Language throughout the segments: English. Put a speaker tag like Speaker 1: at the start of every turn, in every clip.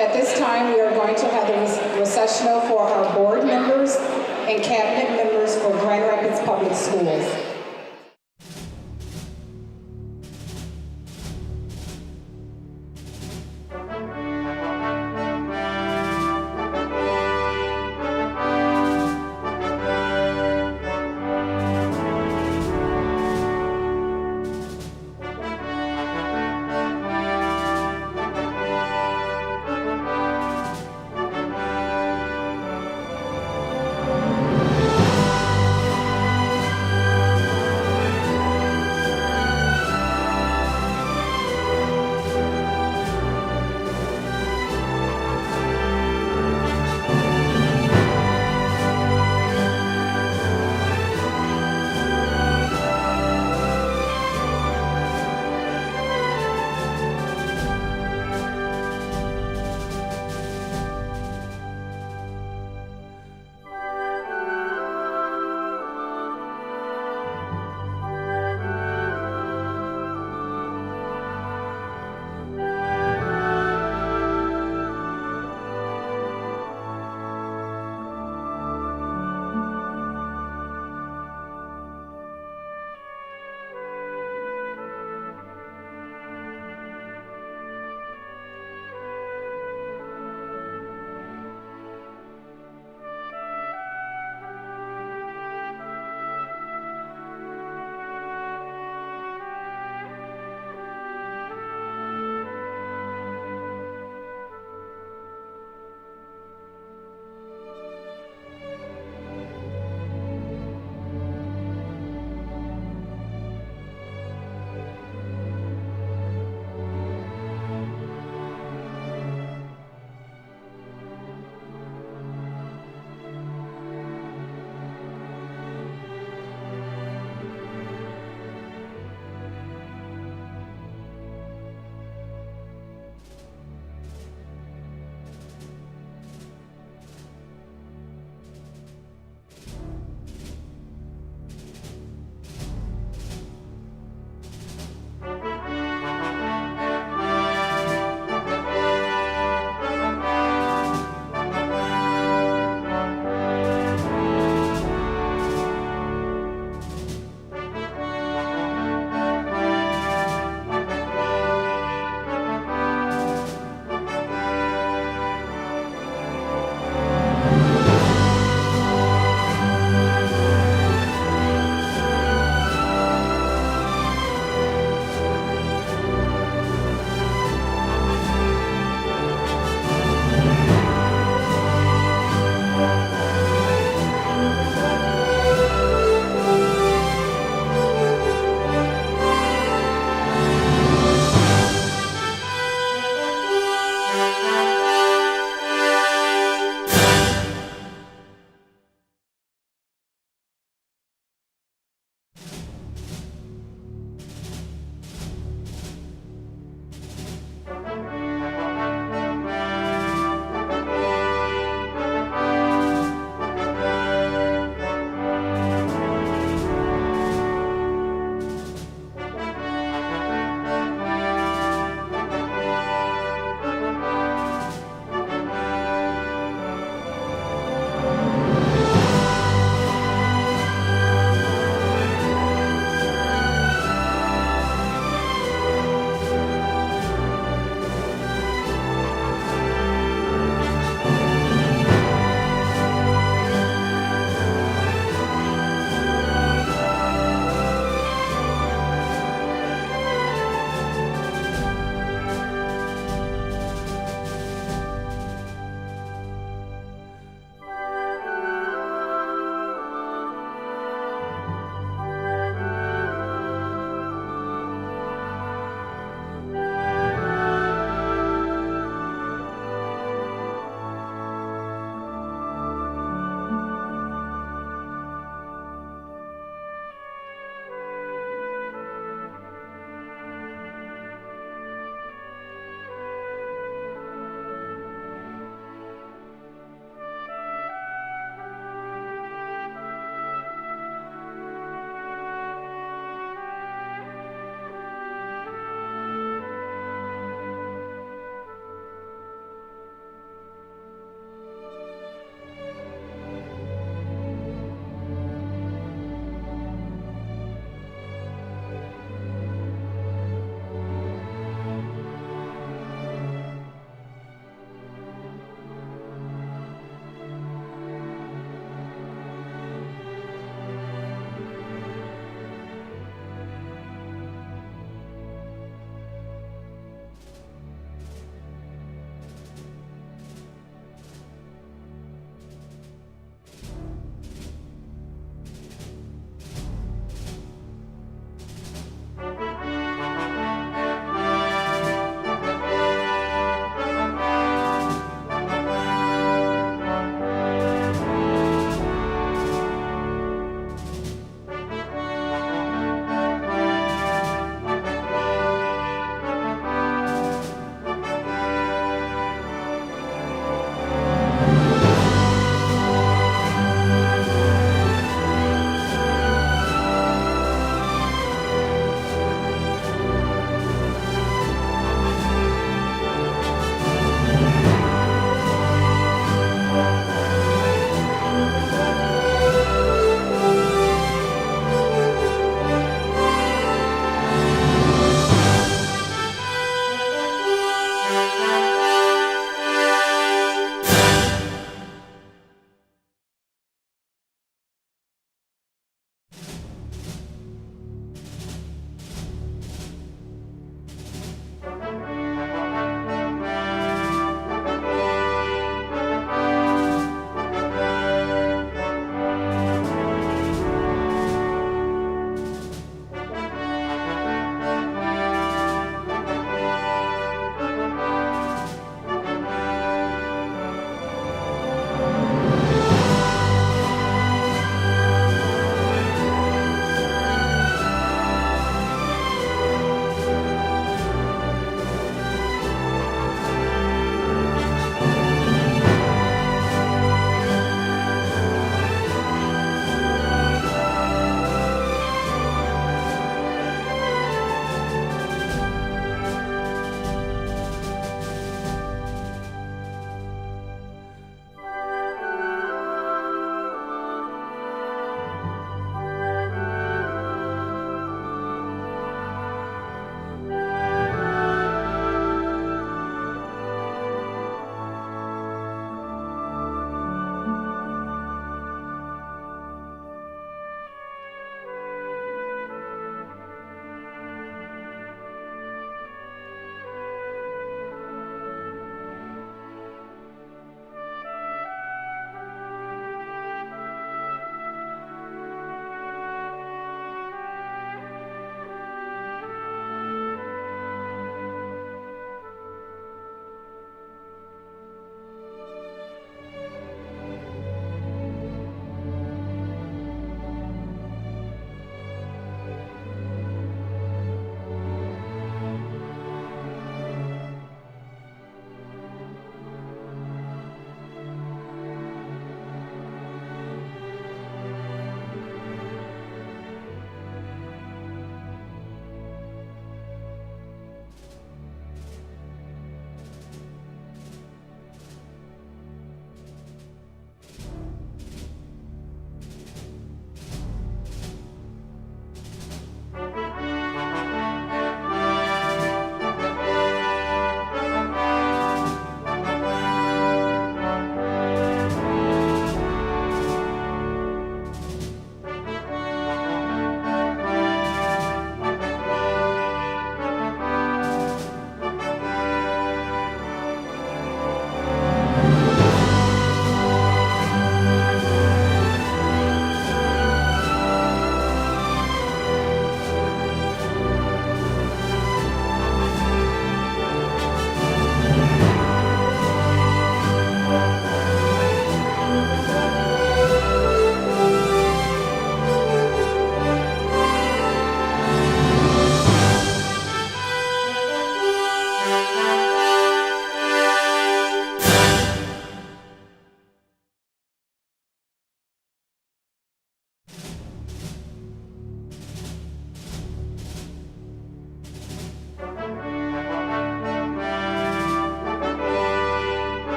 Speaker 1: At this time, we are going to have the recessional for our board members and cabinet members for Grand Rapids Public Schools.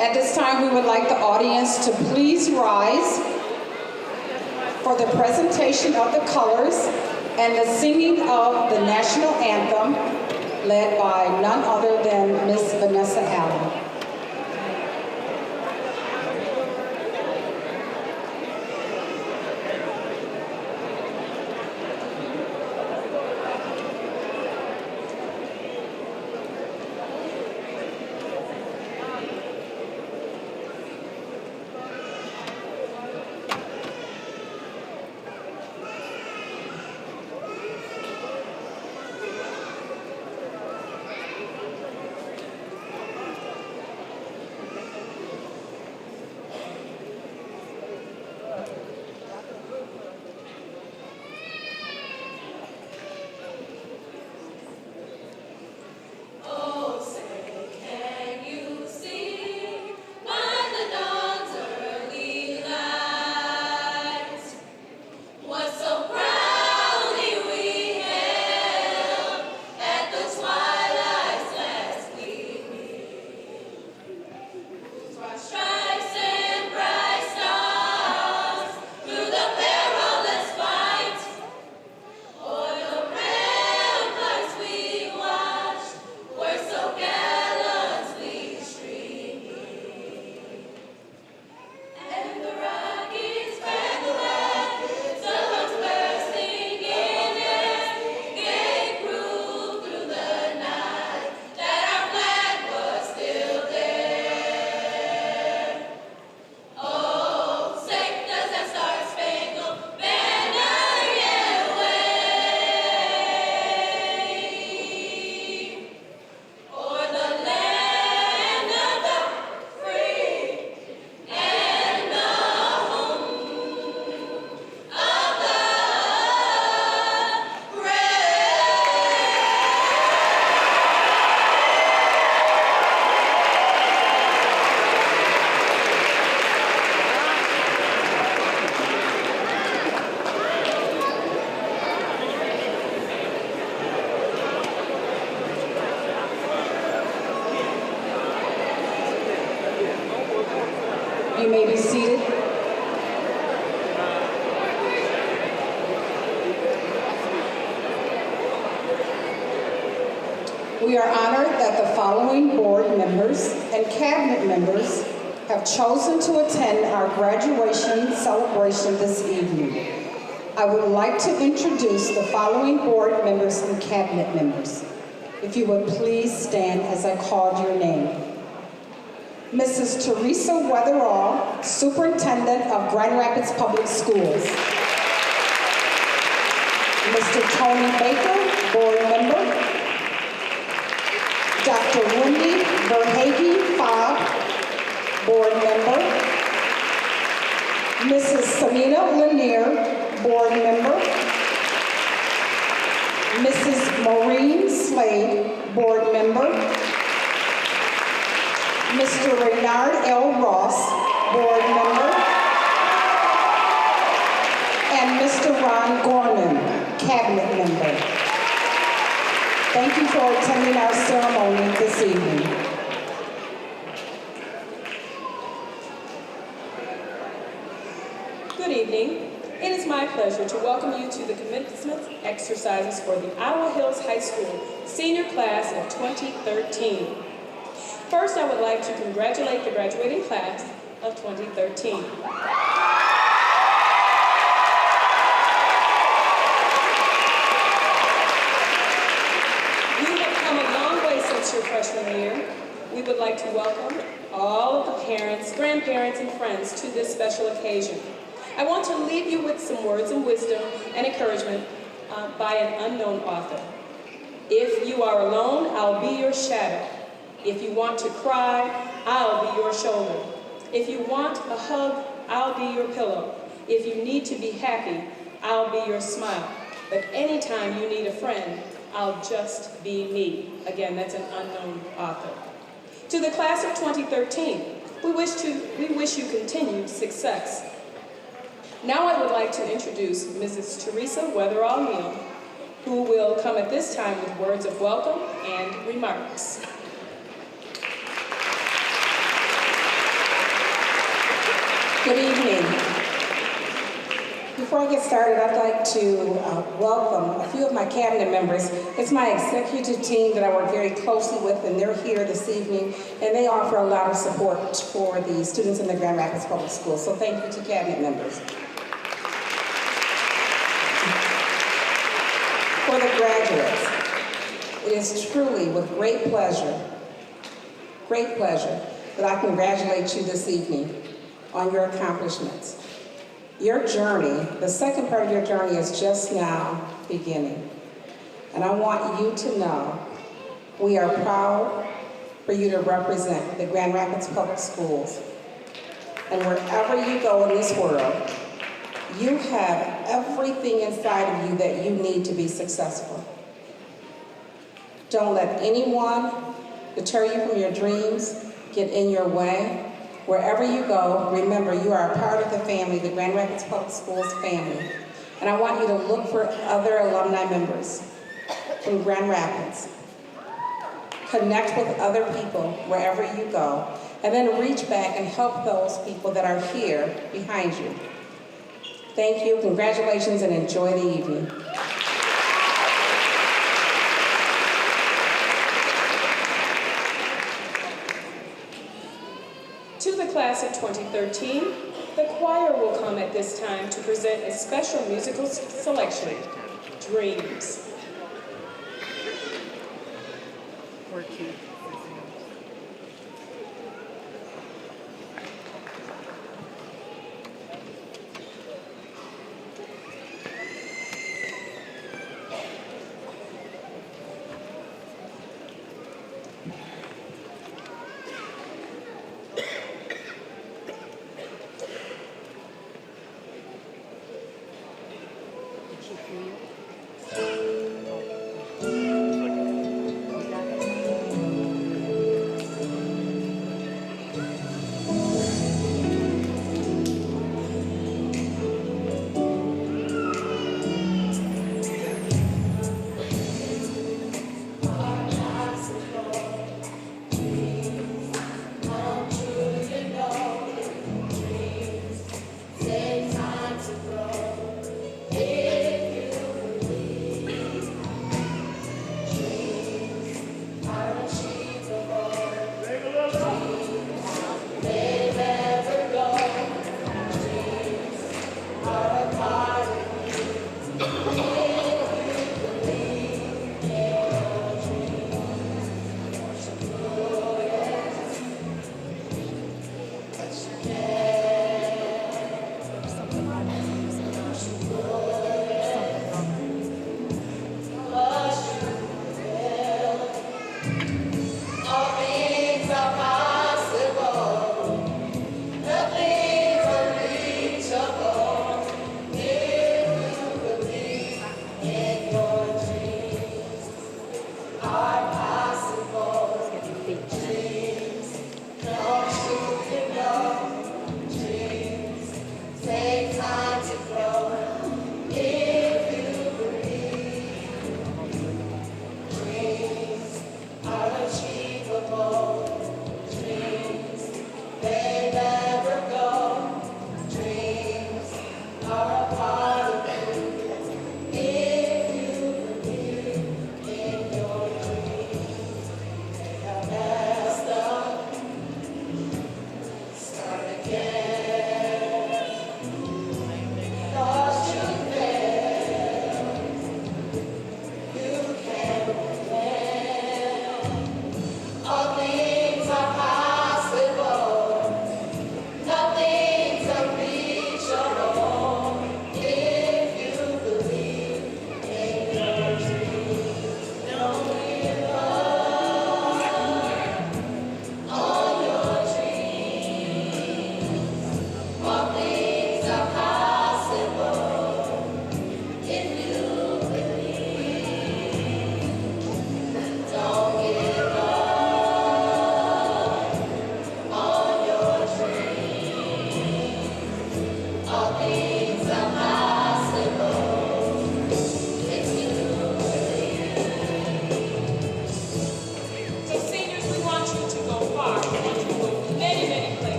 Speaker 1: At this time, we would like the audience to please rise for the presentation of the colors and the singing of the national anthem, led by none other than Miss Vanessa Allen. You may be seated. We are honored that the following board members and cabinet members have chosen to attend our graduation celebration this evening. I would like to introduce the following board members and cabinet members. If you would please stand as I called your name. Mrs. Teresa Weatherall, Superintendent of Grand Rapids Public Schools. Mr. Tony Baker, Board Member. Dr. Wendy Verhage Fobb, Board Member. Mrs. Samina Lanier, Board Member. Mrs. Maureen Slade, Board Member. Mr. Reynard L. Ross, Board Member, and Mr. Ron Gorman, Cabinet Member. Thank you for attending our ceremony this evening.
Speaker 2: Good evening. It is my pleasure to welcome you to the commencement exercises for the Iowa Hills High School senior class of 2013. First, I would like to congratulate the graduating class of 2013. You have come a long way since your freshman year. We would like to welcome all of the parents, grandparents, and friends to this special occasion. I want to leave you with some words of wisdom and encouragement by an unknown author. If you are alone, I'll be your shadow. If you want to cry, I'll be your shoulder. If you want a hug, I'll be your pillow. If you need to be happy, I'll be your smile. But anytime you need a friend, I'll just be me. Again, that's an unknown author. To the class of 2013, we wish you continued success. Now I would like to introduce Mrs. Teresa Weatherall Neal, who will come at this time with words of welcome and remarks.
Speaker 1: Good evening. Before I get started, I'd like to welcome a few of my cabinet members. It's my executive team that I work very closely with, and they're here this evening, and they offer a lot of support for the students in the Grand Rapids Public Schools. So thank you to cabinet members. For the graduates, it is truly with great pleasure that I congratulate you this evening on your accomplishments. Your journey, the second part of your journey, is just now beginning. And I want you to know we are proud for you to represent the Grand Rapids Public Schools. And wherever you go in this world, you have everything inside of you that you need to be successful. Don't let anyone deter you from your dreams, get in your way. Wherever you go, remember you are a part of the family, the Grand Rapids Public Schools family. And I want you to look for other alumni members from Grand Rapids. Connect with other people wherever you go, and then reach back and help those people that are here behind you. Thank you, congratulations, and enjoy the evening.
Speaker 2: To the class of 2013, the choir will come at this time to present a special musical selection, Dreams.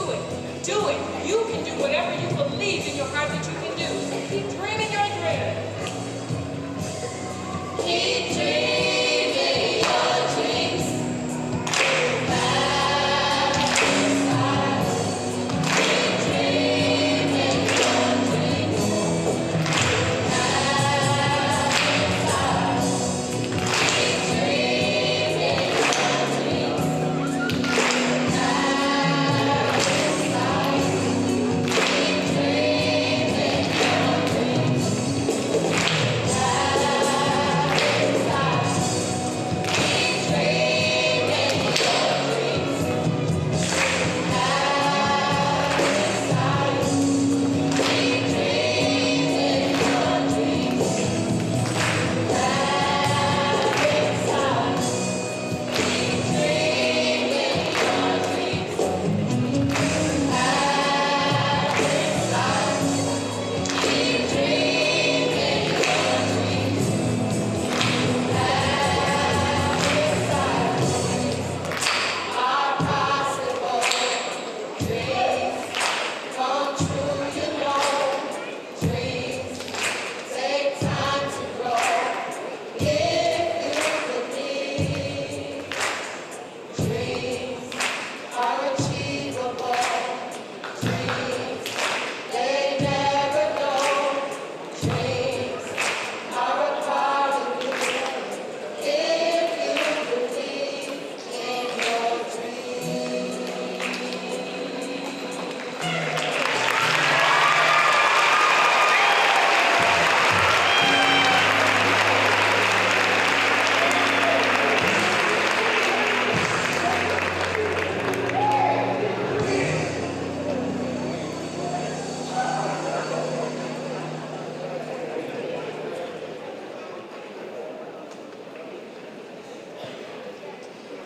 Speaker 2: do it. Do it. You can do whatever you believe in your heart that you can do. Keep dreaming your dream. Keep dreaming your dreams.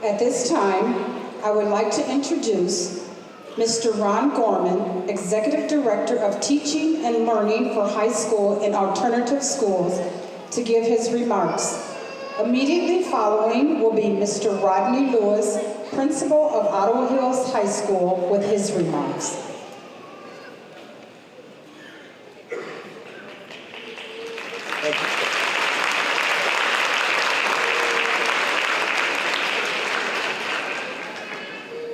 Speaker 1: At this time, I would like to introduce Mr. Ron Gorman, Executive Director of Teaching and Learning for High School and Alternative Schools, to give his remarks. Immediately following will be Mr. Rodney Lewis, Principal of Ottawa Hills High School, with his remarks.
Speaker 3: Thank you.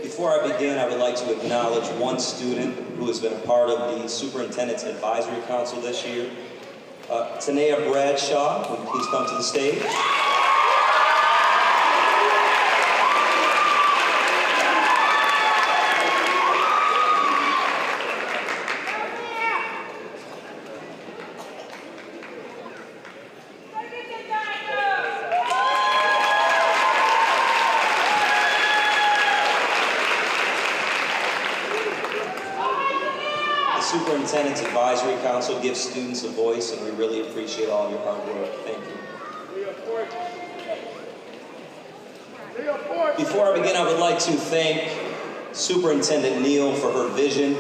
Speaker 3: Before I begin, I would like to acknowledge one student who has been a part of the Superintendent's Advisory Council this year. Tanea Bradshaw, would you please come to the stage? Superintendent's Advisory Council gives students a voice, and we really appreciate all your hard work. Thank you. Before I begin, I would like to thank Superintendent Neal for her vision.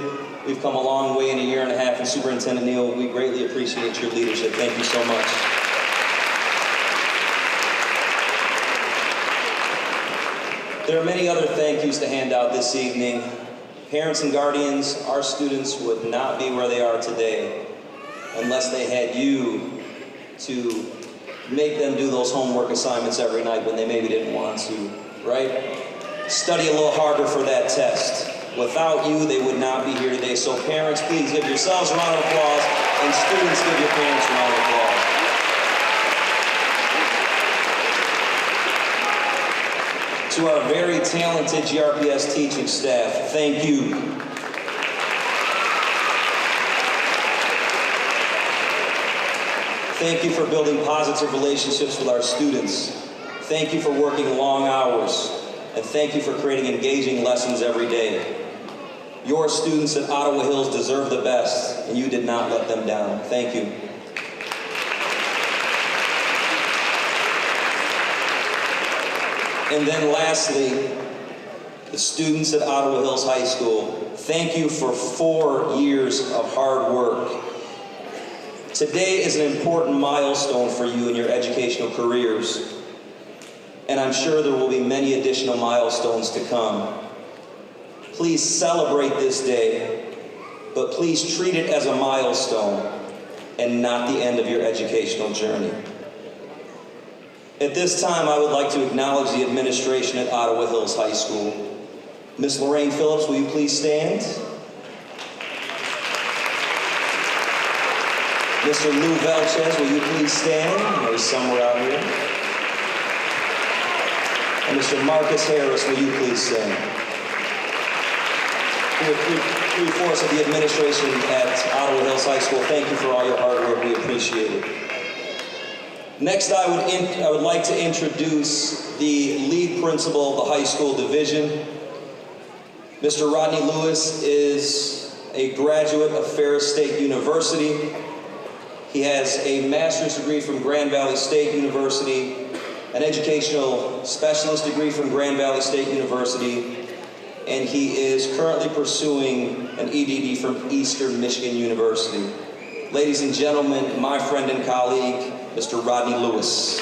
Speaker 3: We've come a long way in a year and a half, and Superintendent Neal, we greatly appreciate your leadership. Thank you so much. There are many other thank yous to hand out this evening. Parents and guardians, our students would not be where they are today unless they had you to make them do those homework assignments every night when they maybe didn't want to, right? Study a little harder for that test. Without you, they would not be here today. So parents, please give yourselves a round of applause, and students, give your parents a round of applause. To our very talented GRPS teaching staff, thank you. Thank you for building positive relationships with our students. Thank you for working long hours. And thank you for creating engaging lessons every day. Your students at Ottawa Hills deserve the best, and you did not let them down. Thank you. And then lastly, the students at Ottawa Hills High School, thank you for 4 years of hard work. Today is an important milestone for you in your educational careers, and I'm sure there will be many additional milestones to come. please celebrate this day, but please treat it as a milestone and not the end of your educational journey. At this time, I would like to acknowledge the administration at Ottawa Hills High School. Ms. Lorraine Phillips, will you please stand? Mr. Lou Velchez, will you please stand? He's somewhere out here. And Mr. Marcus Harris, will you please stand? Three-fourths of the administration at Ottawa Hills High School, thank you for all your hard work. We appreciate it. Next, I would like to introduce the lead principal of the high school division. Mr. Rodney Lewis is a graduate of Ferris State University. He has a master's degree from Grand Valley State University, an educational specialist degree from Grand Valley State University, and he is currently pursuing an EDD from Eastern Michigan University. Ladies and gentlemen, my friend and colleague, Mr. Rodney Lewis.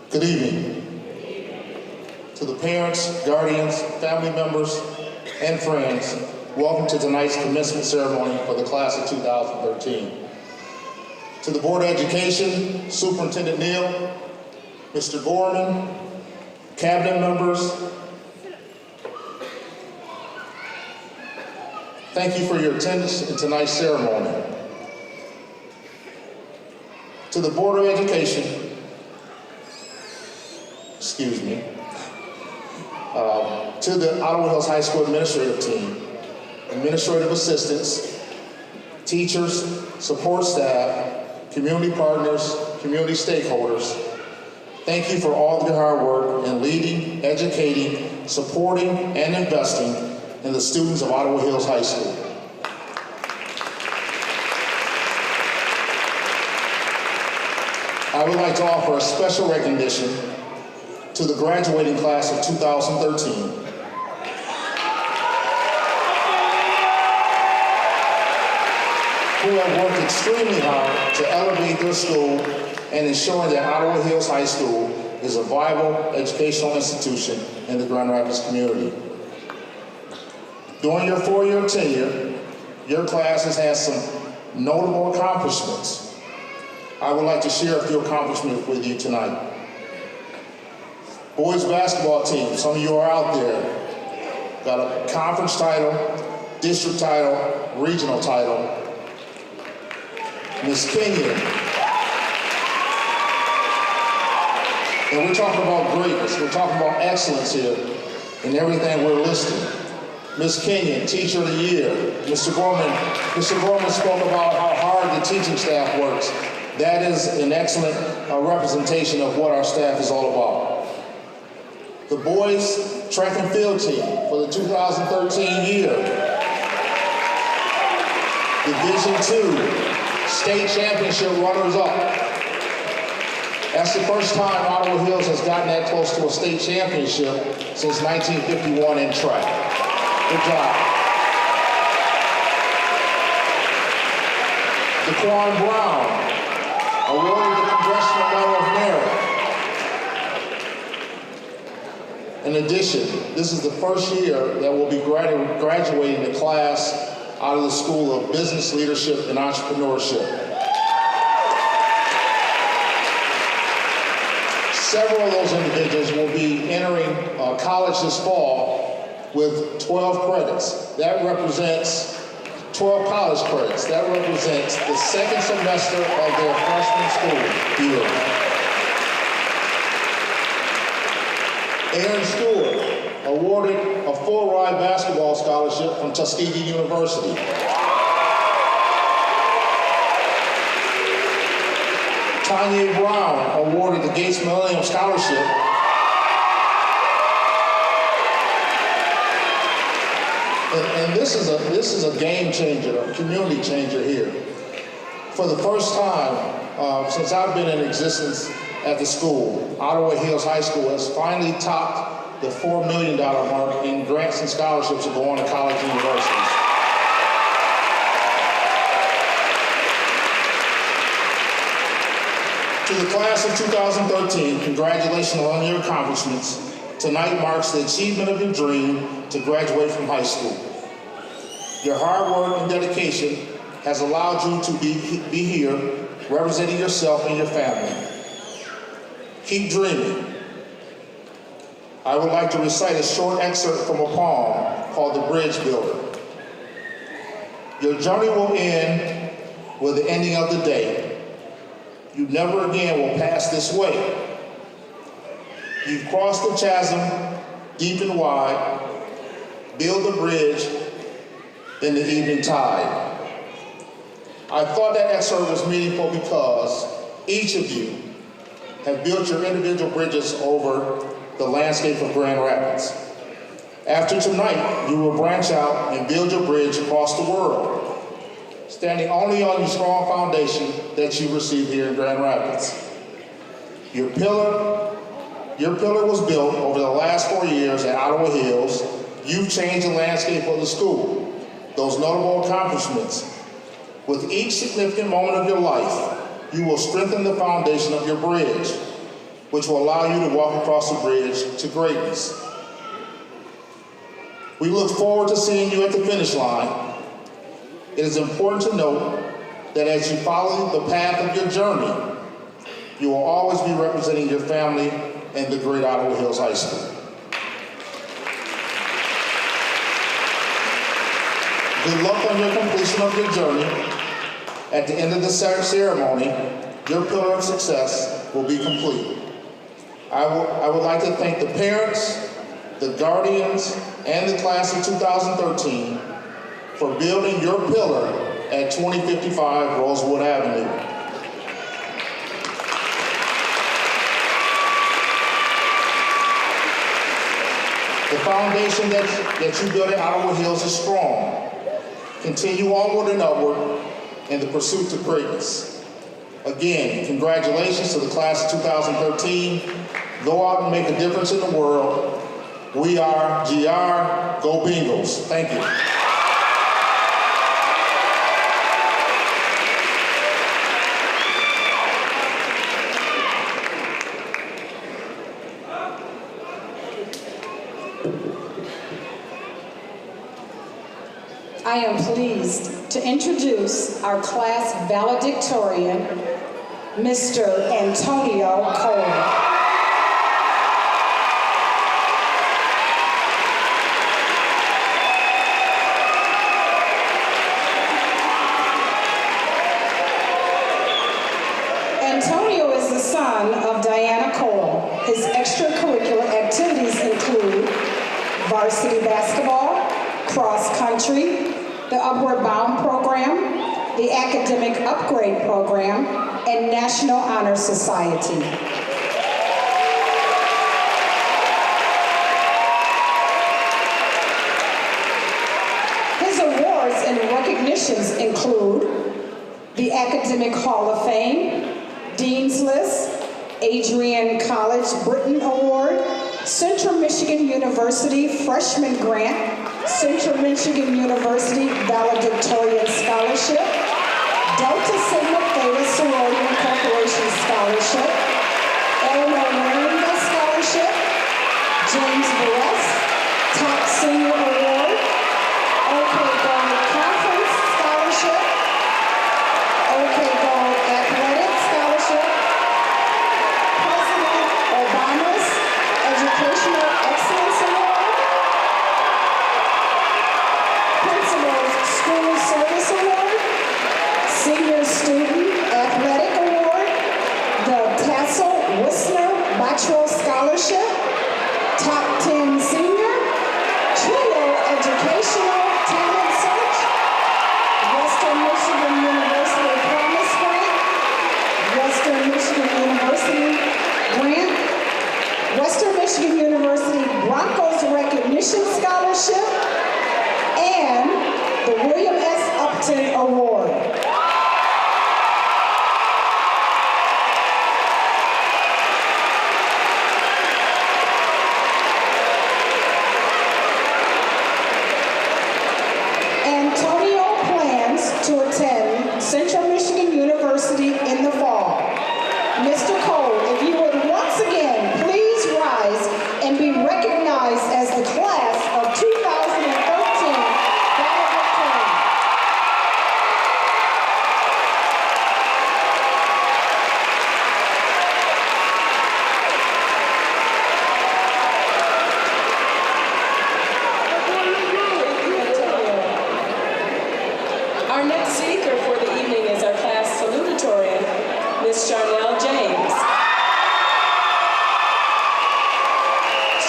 Speaker 4: Good evening. To the parents, guardians, family members, and friends, welcome to tonight's commencement ceremony for the class of 2013. To the Board of Education, Superintendent Neal, Mr. Gorman, cabinet members, thank you for your attendance in tonight's ceremony. To the Board of Education, to the Ottawa Hills High School administrative team, administrative assistants, teachers, support staff, community partners, community stakeholders, thank you for all of your hard work in leading, educating, supporting, and investing in the students of Ottawa Hills High School. I would like to offer a special recognition to the graduating class of 2013. Who have worked extremely hard to elevate their school and ensuring that Ottawa Hills High School is a viable educational institution in the Grand Rapids community. During your four-year tenure, your class has had some notable accomplishments. I would like to share a few accomplishments with you tonight. Boys basketball team, some of you are out there, got a conference title, district title, regional title. Miss Kenyon, and we're talking about greatness, we're talking about excellence here in everything we're listing. Miss Kenyon, Teacher of the Year. Mr. Gorman spoke about how hard the teaching staff works. That is an excellent representation of what our staff is all about. The boys track and field team for the 2013 year. Division II. State championship runners-up. That's the first time Ottawa Hills has gotten that close to a state championship since 1951 in track. Good job. DeQuan Brown, awarded the Congressional Medal of Merit. In addition, this is the first year that we'll be graduating the class out of the School of Business Leadership and Entrepreneurship. Several of those individuals will be entering college this fall with 12 credits. That represents 12 college credits. That represents the second semester of their freshman school year. Aaron Stewart, awarded a full-ride basketball scholarship from Tuskegee University. Tanya Brown, awarded the Gates Millennium Scholarship. And this is a game changer, a community changer here. For the first time since I've been in existence at the school, Ottawa Hills High School has finally topped the $4 million mark in grants and scholarships to go on to college and universities. To the class of 2013, congratulations on your accomplishments. Tonight marks the achievement of your dream to graduate from high school. Your hard work and dedication has allowed you to be here, representing yourself and your family. Keep dreaming. I would like to recite a short excerpt from a poem called The Bridge Builder. Your journey will end with the ending of the day. You never again will pass this way. You've crossed the chasm deep and wide. Build the bridge in the evening tide. I thought that excerpt was meaningful because each of you have built your individual bridges over the landscape of Grand Rapids. After tonight, you will branch out and build your bridge across the world, standing only on your strong foundation that you received here in Grand Rapids. Your pillar was built over the last 4 years at Ottawa Hills. You've changed the landscape of the school. Those notable accomplishments. With each significant moment of your life, you will strengthen the foundation of your bridge, which will allow you to walk across the bridge to greatness. We look forward to seeing you at the finish line. It is important to note that as you follow the path of your journey, you will always be representing your family and the great Ottawa Hills High School. Good luck on your completion of your journey. At the end of the ceremony, your pillar of success will be complete. I would like to thank the parents, the guardians, and the class of 2013 for building your pillar at 2055 Rosewood Avenue. The foundation that you built at Ottawa Hills is strong. Continue onward and upward in the pursuit to greatness. Again, congratulations to the class of 2013. Go out and make a difference in the world. We are GR. Go Bengals. Thank you.
Speaker 1: I am pleased to introduce our class valedictorian, Mr. Antonio Cole. Antonio is the son of Diana Cole. His extracurricular activities include varsity basketball, cross country, the Upward Bound program, the Academic Upgrade program, and National Honor Society. His awards and recognitions include the Academic Hall of Fame, Dean's List, Adrian College Britain Award, Central Michigan University Freshman Grant, Central Michigan University Valedictorian Scholarship, Delta Sigma Theta Sorority and Corporation Scholarship, Eleanor Waringa Scholarship, James Burress Top Senior Award, OK Gold Conference Scholarship, OK Gold Athletic Scholarship, President Obama's Educational Excellence Award, Principal's School Service Award, Senior Student Athletic Award, the Tassel Wisner Bachelor Scholarship, Top 10 Senior, Trio Educational Talent Search, Western Michigan University Promise Grant, Western Michigan University Grant, Western Michigan University Broncos Recognition Scholarship, and the William S. Upton Award. Antonio plans to attend Central Michigan University in the fall. Mr.
Speaker 2: Miss Charnel James.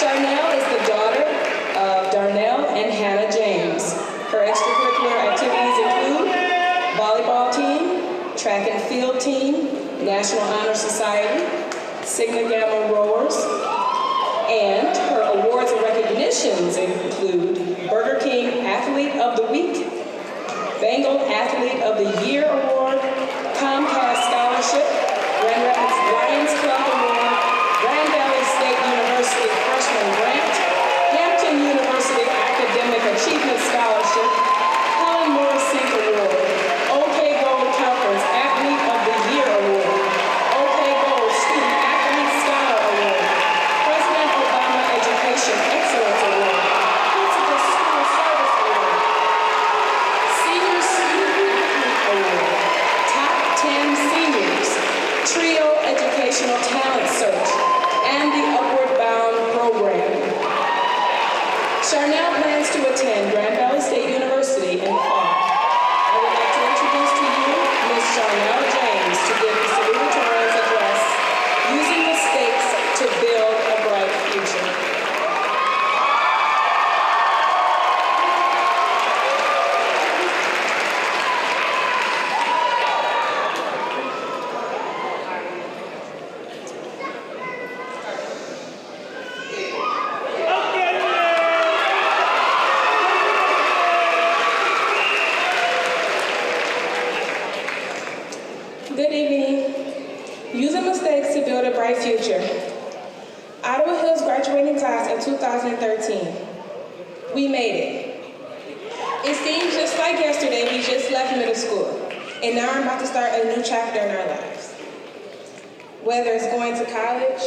Speaker 2: Charnel is the daughter of Darnell and Hannah James. Her extracurricular activities include volleyball team, track and field team, National Honor Society, Sigma Gamma Rowers, and her awards and recognitions include Burger King Athlete of the Week, Bengal Athlete of the Year Award, Comcast Scholarship, Grand Rapids Lions Club Award, Grand Valley State University Freshman Grant, Hampton University Academic Achievement Scholarship, Helen Morris Sink Award, OK Gold Conference Athlete of the Year Award, OK Gold Student Athlete Scholar Award, President Obama Education Excellence Award, Principal School Service Award, Senior Student Recruitment Award, Top 10 Seniors, Trio Educational Talent Search, and the Upward Bound Program. Charnel plans to attend Grand Valley State University in the fall. I would like to introduce to you Ms. Charnel James to give the salutatorian's address, using mistakes to build a bright future. Good evening. Using mistakes to build a bright future. Ottawa Hills graduating class of 2013. We made it. It seems just like yesterday we just left middle school, and now we're about to start a new chapter in our lives. Whether it's going to college,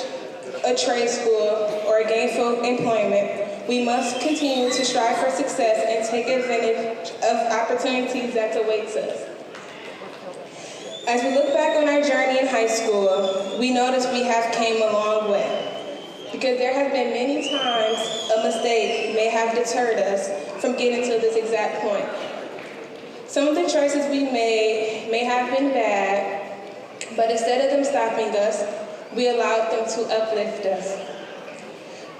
Speaker 2: a trade school, or a gainful employment, we must continue to strive for success and take advantage of opportunities that awaits us. As we look back on our journey in high school, we notice we have came a long way, because there have been many times a mistake may have deterred us from getting to this exact point. Some of the choices we made may have been bad, but instead of them stopping us, we allowed them to uplift us.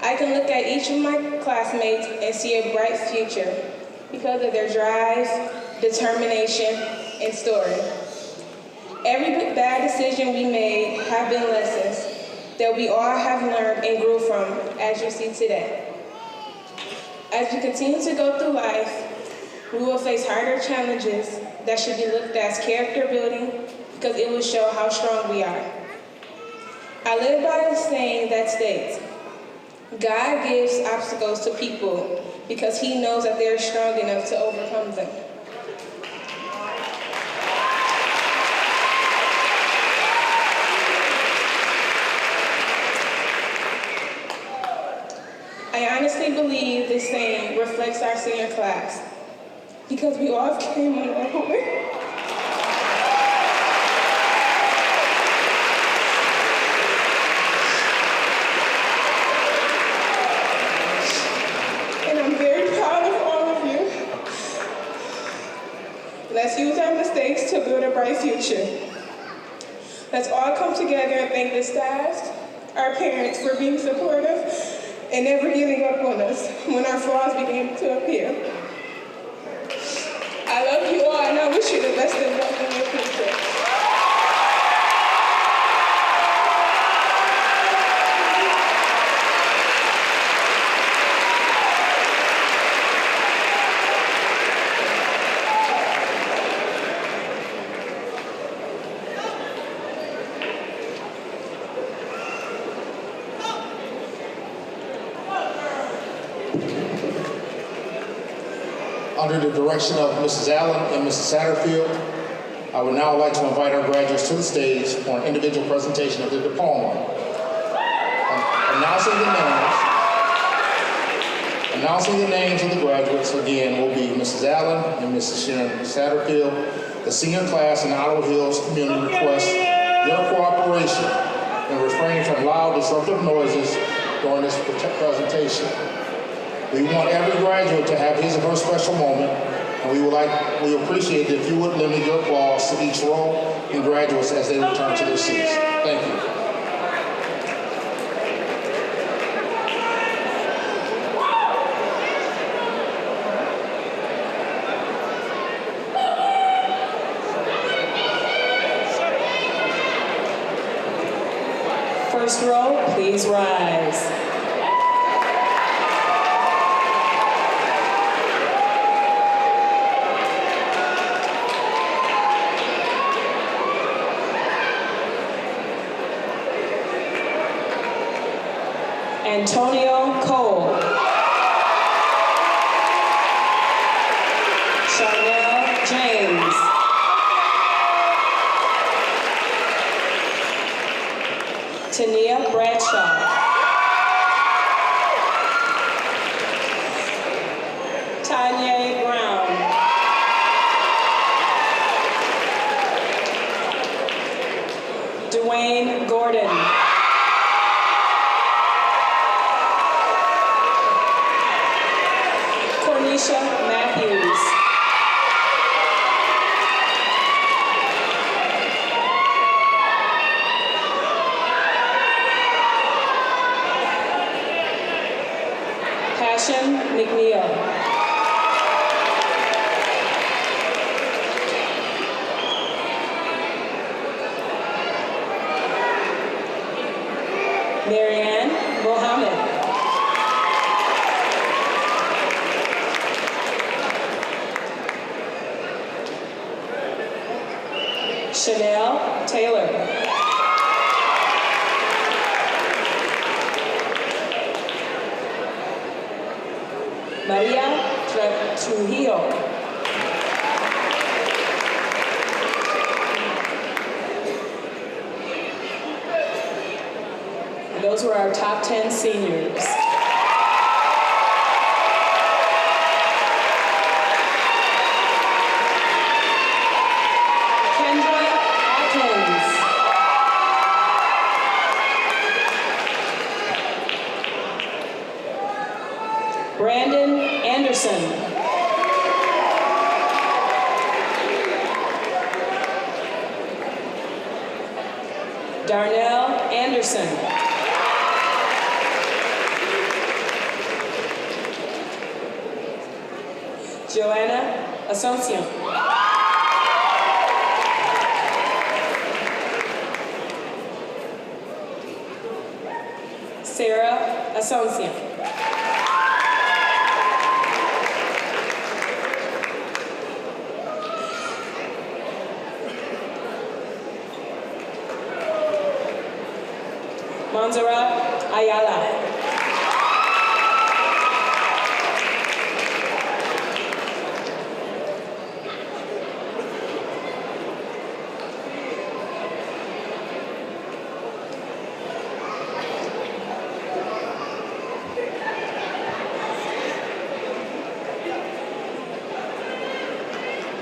Speaker 2: I can look at each of my classmates and see a bright future because of their drive, determination, and story. Every bad decision we made have been lessons that we all have learned and grew from, as you see today. As we continue to go through life, we will face harder challenges that should be looked at as character building because it will show how strong we are. I live by a saying that states, God gives obstacles to people because he knows that they're strong enough to overcome them. I honestly believe this saying reflects our senior class because we all came a long way. And I'm very proud of all of you. Let's use our mistakes to build a bright future. Let's all come together and thank the staff, our parents for being supportive and never giving up on us when our flaws began to appear. I love you all, and I wish you the best of luck in your future.
Speaker 4: Under the direction of Mrs. Allen and Mrs. Satterfield, I would now like to invite our graduates to the stage for an individual presentation of their diploma. Announcing the names of the graduates again will be Mrs. Allen and Mrs. Sharon Satterfield. The senior class in Ottawa Hills community requests your cooperation in refraining from loud, disruptive noises during this presentation. We want every graduate to have his or her special moment, And we appreciate it if you would limit your applause to each row and graduates as they return to their seats. Thank you.
Speaker 2: First row, please rise. Antonio Cole. Charnel James. Tania Bradshaw. Tanya Brown. Dwayne Gordon. Cornisha Matthews. Passion McNeil. Marianne Mohammed. Chanel Taylor. Maria Trujillo. And those were our top 10 seniors. Brandon Anderson. Darnell Anderson. Joanna Asuncion. Sarah Asuncion. Montserrat Ayala.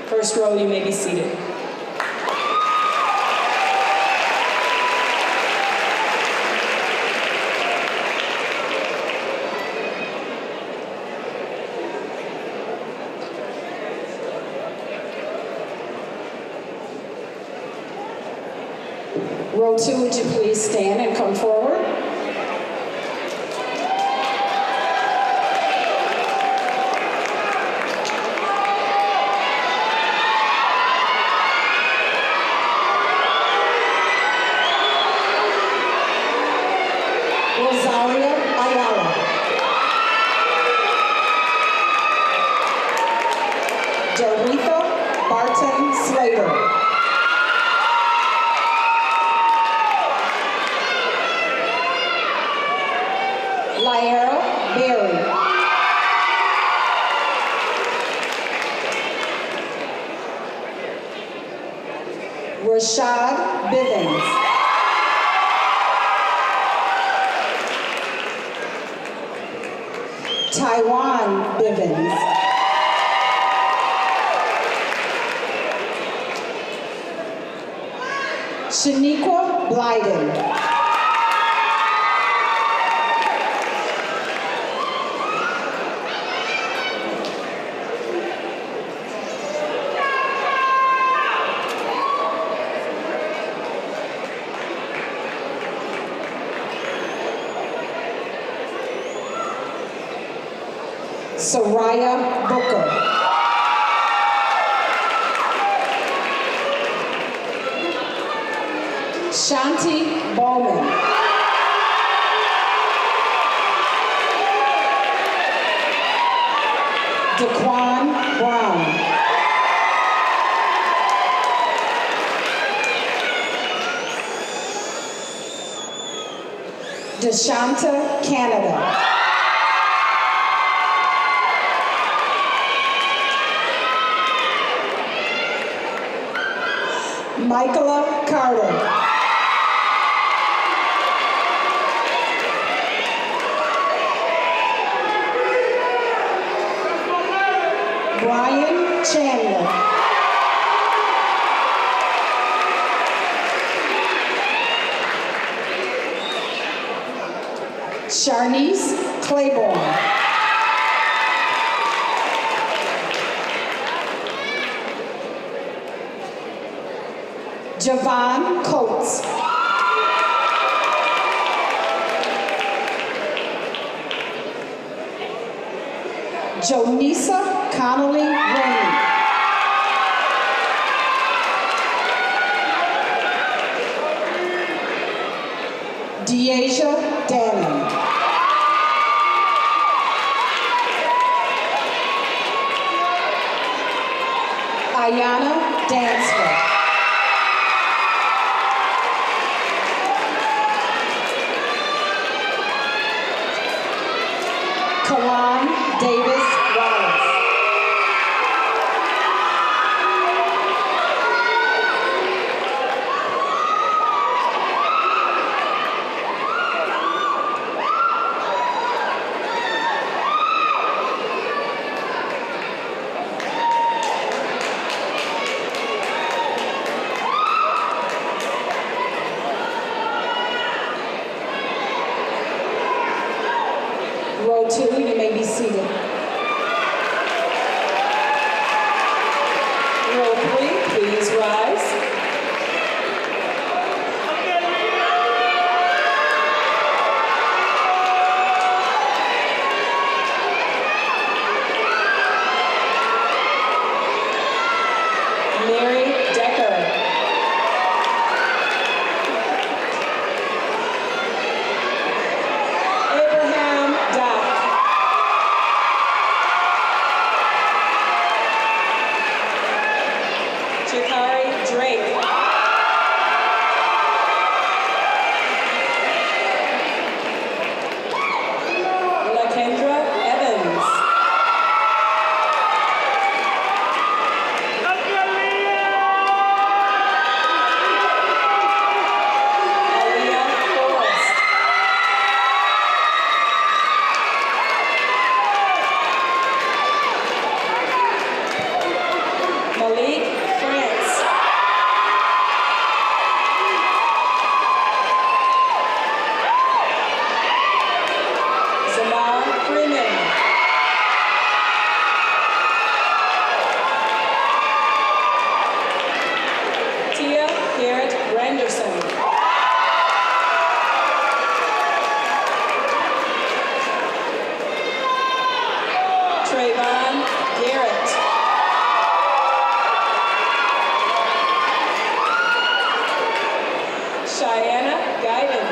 Speaker 2: First row, you may be seated.
Speaker 1: Row 2, would you please stand and come forward? Rosaria Ayala. Doretha Barton Slater. Lyra Berry. Rashad Bivens. Taiwan Bivens. Shaniqua Blyden. Soraya Booker. Shanti Bowman. Daquan Brown. Deshanta Canada. Michaela Carter. Brian Chandler. Sharnice Claiborne. Javon Coates. Jonisa Connolly Rainey. Deasia Dannon. Ayana Dansler. Kalan Davis Wallace. Row 2, you may be seated. Row 3, please rise. Mary Decker. Abraham Dock. Jakari Drake. LaKendra Evans. Aaliyah Forrest. Malik France. Zamar Freeman. Tia Garrett Randerson. Trayvon Garrett. Cheyenne Guyton.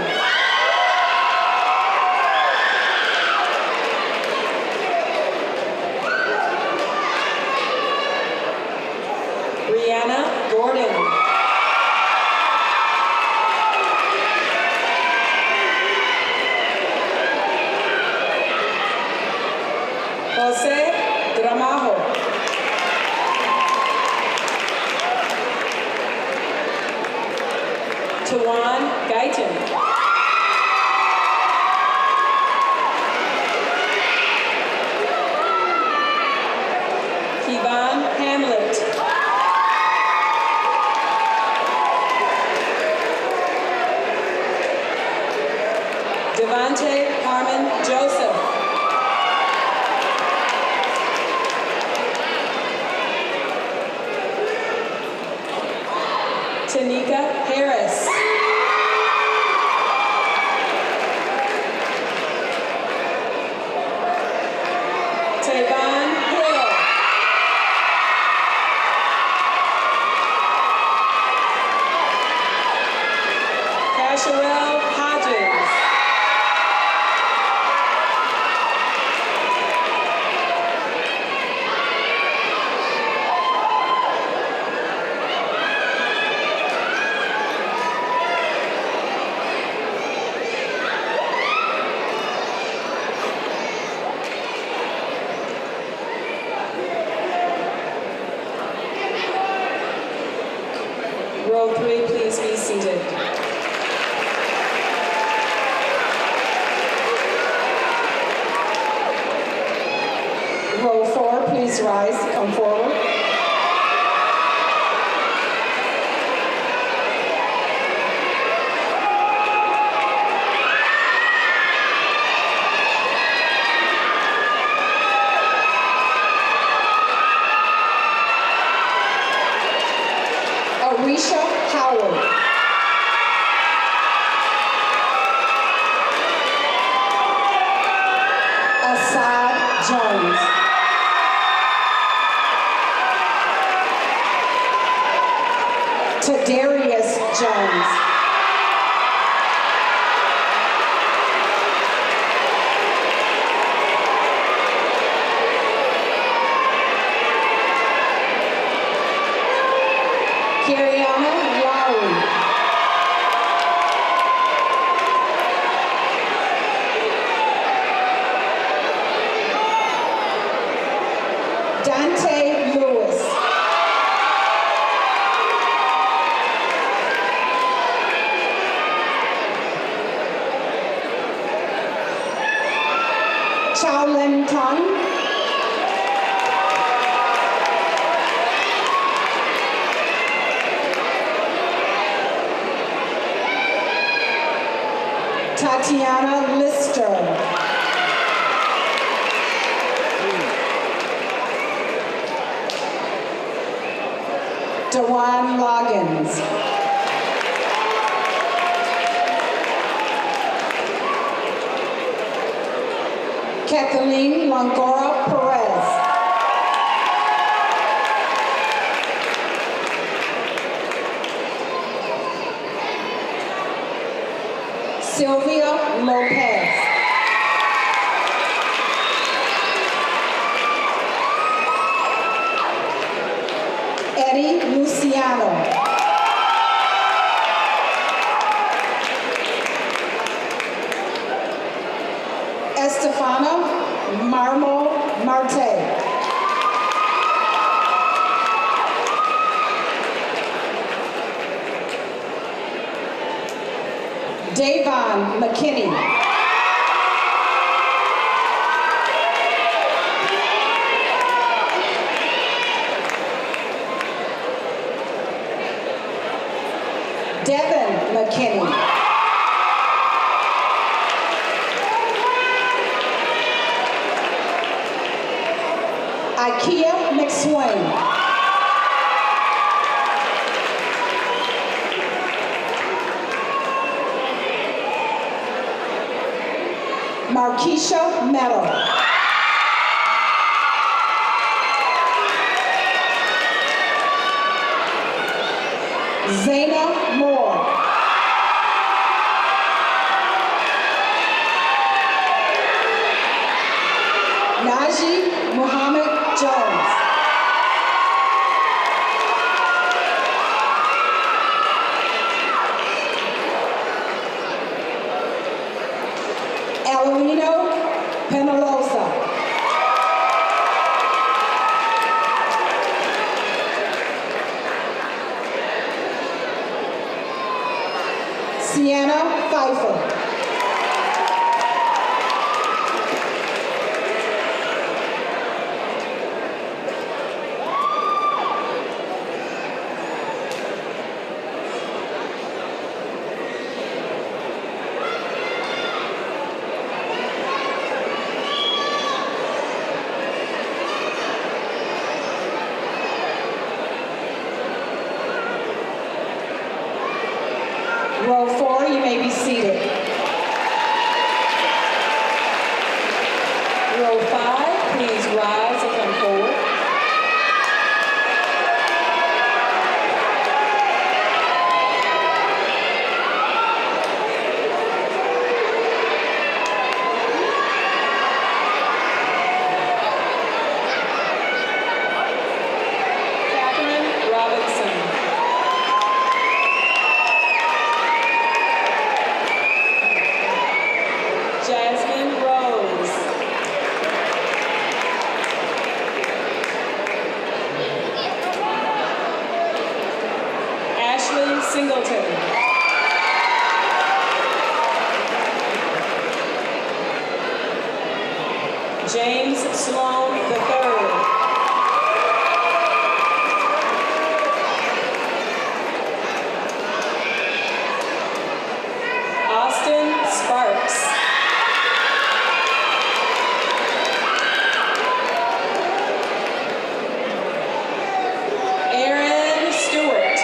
Speaker 1: Brianna Gordon. Jose Gramajo. Tawan Guyton. Kevon Hamlet. Devante Harmon Joseph. Tanika Harris. Taylor
Speaker 2: Sherelle Hodges. Row 3, please be seated.
Speaker 1: Row 4, please rise, come forward. Arisha Howard. Assad Jones. Tadarius Jones. Kiriana Lowry. Dante Lewis. Chao Lin Tan. Tatiana Lister. Dewan Loggins. Kathleen Longora Perez. Sylvia Lopez. Eddie Luciano. Estefana Marmo Marte. Davon McKinney. Devin McKinney. Ikea McSwain. Markeisha Meadow. Zaina Moore. Najee Muhammad Jones. Alorino Penalosa. Sienna Pfeiffer. Row 4, you may be seated.
Speaker 2: James Sloan III. Austin Sparks. Aaron Stewart.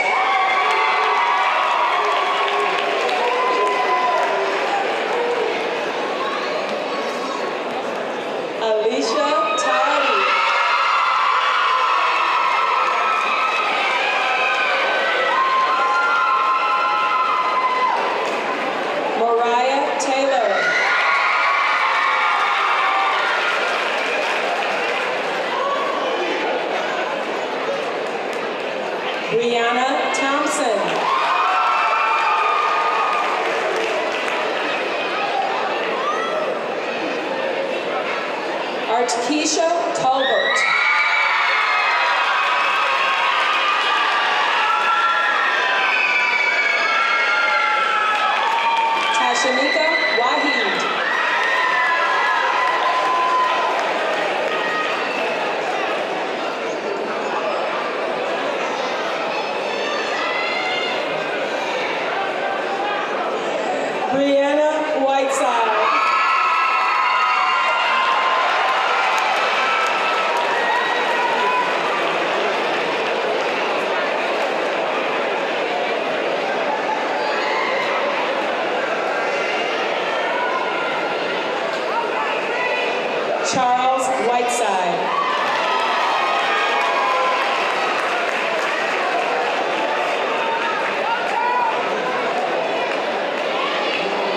Speaker 2: Alicia Toddy. Mariah Taylor. Brianna Thompson. Artakesha Tolbert. Tashanika Wahid. Brianna Whiteside. Charles Whiteside.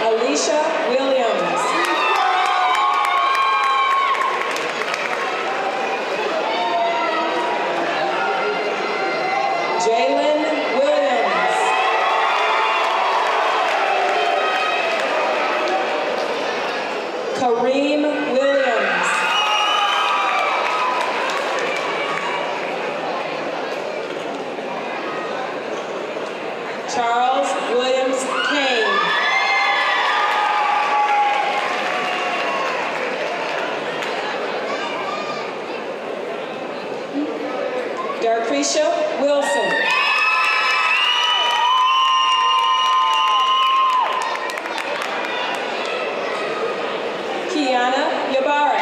Speaker 2: Alicia Williams. Jalen Williams. Kareem Williams. Charles Williams Kane. Darkrisha Wilson. Kiana Yabara.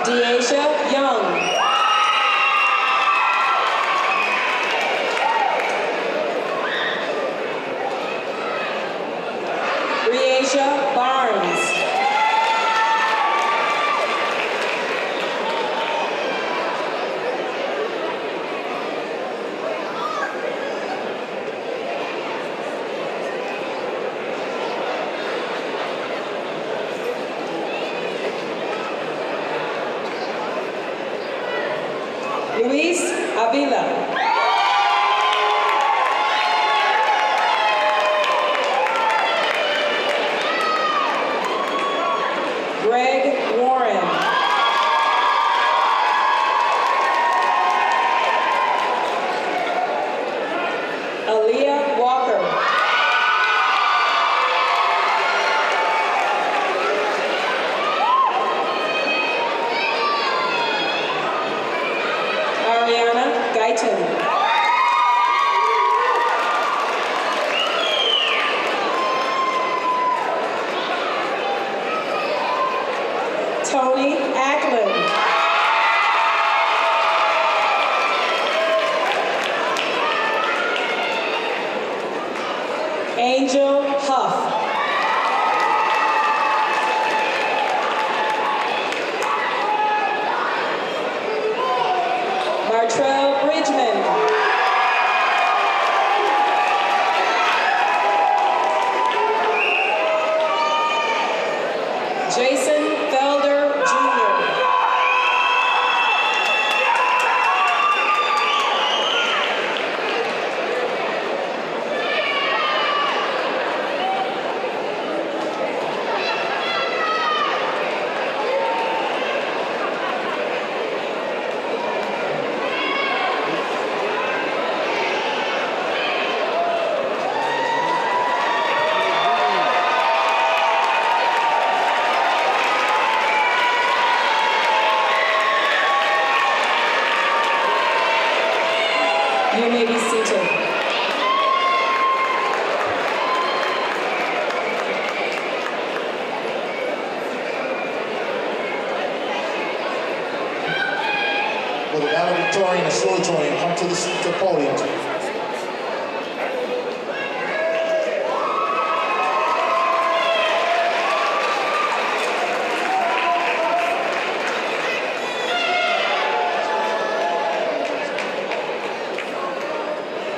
Speaker 2: Deasia Young. Breasia Barnes. Luis Avila. Greg Warren. Aaliyah Walker. Ariana Guyton. Tony Ackland. Angel Huff. Martrell Bridgman. Jason Felder Jr. You may be seated.
Speaker 4: Will the valedictorian and salutatorian come to the podium?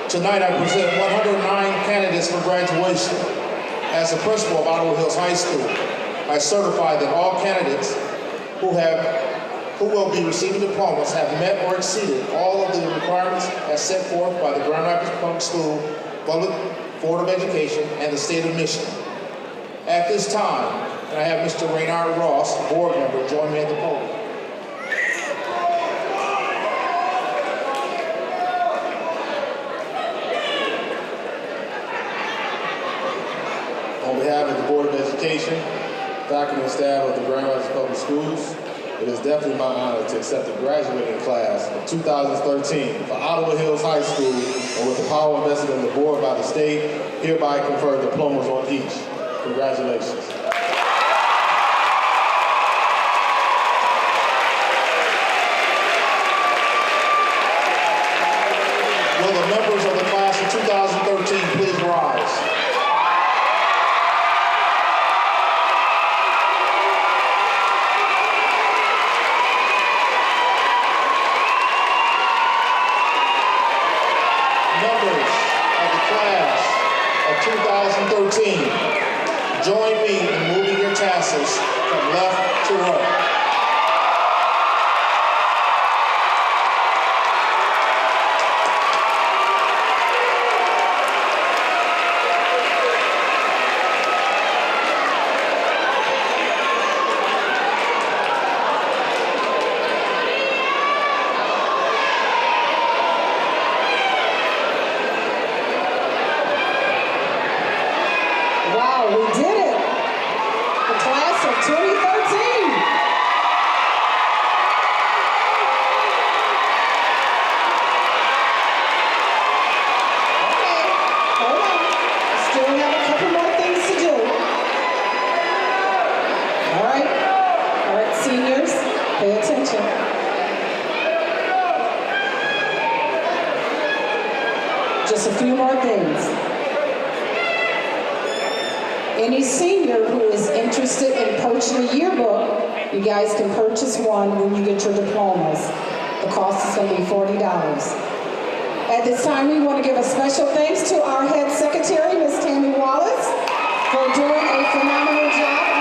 Speaker 4: Tonight I present 109 candidates for graduation. As the principal of Ottawa Hills High School, I certify that all candidates who will be receiving diplomas have met or exceeded all of the requirements as set forth by the Grand Rapids Public School Public Board of Education and the State of Michigan. At this time, can I have Mr. Raynard Ross, board member, join me at the podium.
Speaker 5: On behalf of the Board of Education, faculty and staff of the Grand Rapids Public Schools, it is definitely my honor to accept the graduating class of 2013 for Ottawa Hills High School, and with the power invested in the board by the state, hereby confer diplomas on each. Congratulations.
Speaker 4: Will the members of the class of 2013 please rise? Members of the class of 2013, join me in moving your tassels from left to right.
Speaker 1: Wow, we did it! The class of 2013. Okay, hold on. Still have a couple more things to do. All right, seniors, pay attention. Just a few more things. Any senior who is interested in purchasing a yearbook, you guys can purchase one when you get your diplomas. The cost is going to be $40. At this time, we want to give a special thanks to our head secretary, Ms. Tammy Wallace, for doing a phenomenal job